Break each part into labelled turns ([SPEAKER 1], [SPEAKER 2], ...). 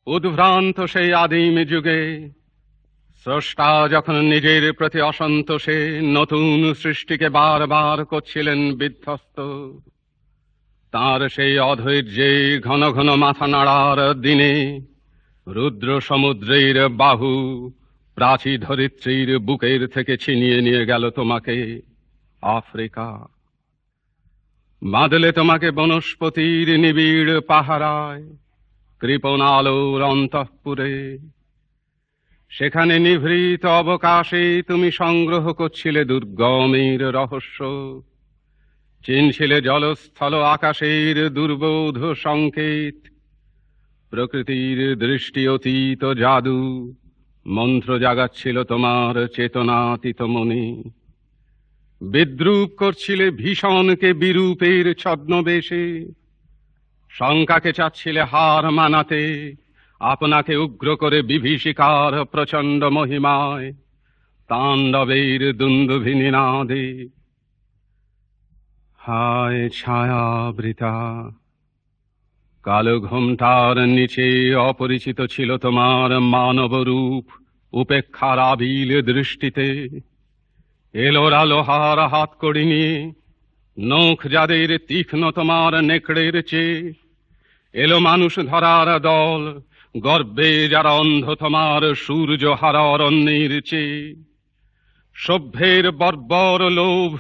[SPEAKER 1] উদ্ভ্রান্ত সেই আদিম যুগে স্রষ্টা যখন নিজের প্রতি অসন্তোষে নতুন সৃষ্টিকে বারবার করছিলেন বিধ্বস্ত, তার সেই অধৈর্যে ঘন ঘন মাথা নাড়ার দিনে রুদ্র সমুদ্রের বাহু প্রাচী ধরিত্রীর বুকের থেকে ছিনিয়ে নিয়ে গেল তোমাকে আফ্রিকা। বাঁধলে তোমাকে বনস্পতির নিবিড় পাহারায়, কৃপণ আলোর অন্তঃপুরে। সেখানে নিভৃত অবকাশে তুমি সংগ্রহ করছিলে দুর্গমের রহস্য, চিনছিলে জলস্থল আকাশের দুর্বোধ সংকেত, প্রকৃতির দৃষ্টি অতীত জাদু মন্ত্র জাগাচ্ছিল তোমার চেতনাতীত মনে। বিদ্রূপ করছিলে ভীষণকে বিরূপের ছদ্মবেশে, শঙ্কাকে চাচ্ছিলে হার মানাতে, আপনাকে উগ্র করে বিভীষিকার প্রচণ্ড মহিমায়, তাণ্ডবের দুন্দুভিনী নাদে। হায় ছায়াবৃতা, কালো ঘোমটার নিচে অপরিচিত ছিল তোমার মানব রূপ উপেক্ষার আবিল দৃষ্টিতে। এলোরা লোহার হাতকড়ি নিয়ে, নখ যাদের তীক্ষ্ণ তোমার নেকড়ের চেয়ে, এলো মানুষ ধরার দল, গর্বে যারা অন্ধ তোমার সূর্য হারা অরণ্যের চেয়ে। সভ্যের বর্বর লোভ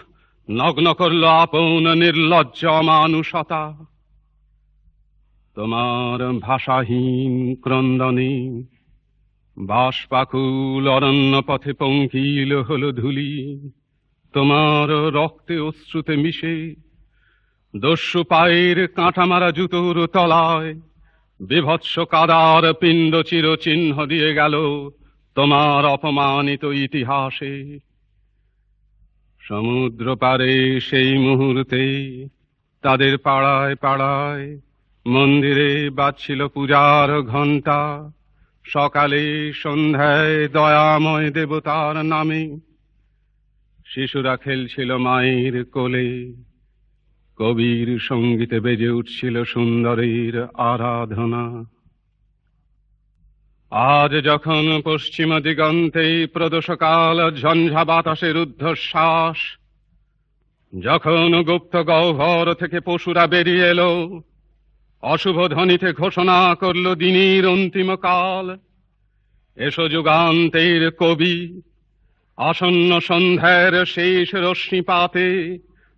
[SPEAKER 1] নগ্ন করল আপন নির্লজ্জ মানুষতা। তোমার ভাষাহীন ক্রন্দনে বাষ্পাকুল অরণ্য পথে পঙ্কিল হল ধূলি, তোমার রক্তে অশ্রুতে মিশে দস্যু পায়ের কাঁটা মারা জুতোর তলায় বিভৎস কাদার পিণ্ড চির চিহ্ন দিয়ে গেল তোমার অপমানিত ইতিহাসে। সমুদ্র পারে সেই মুহূর্তে তাদের পাড়ায় পাড়ায় মন্দিরে বাজছিল পূজার ঘণ্টা। সকালে সন্ধ্যায় দয়াময় দেবতার নামে শিশুরা খেলছিল মায়ের কোলে, কবির সঙ্গীতে বেজে উঠছিল সুন্দরীর আরাধনা। আজ যখন পশ্চিম দিগন্তে প্রদোষকাল ঝঞ্ঝা বাতাসের ঊর্ধ্বশ্বাস, যখন গুপ্ত গহ্বর থেকে পশুরা বেরিয়ে এলো, অশুভ ধ্বনিতে ঘোষণা করল দিনের অন্তিম কাল। এসো যুগান্তের কবি, আসন্ন সন্ধ্যার শেষ রশ্মিপাতে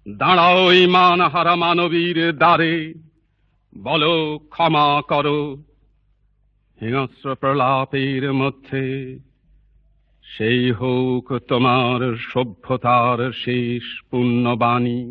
[SPEAKER 1] দাঁড়াও ইমানহারা মানবীর দ্বারে, বলো ক্ষমা করো। হিংস্র প্রলাপের মধ্যে সেই হোক তোমার সভ্যতার শেষ পুণ্যবাণী।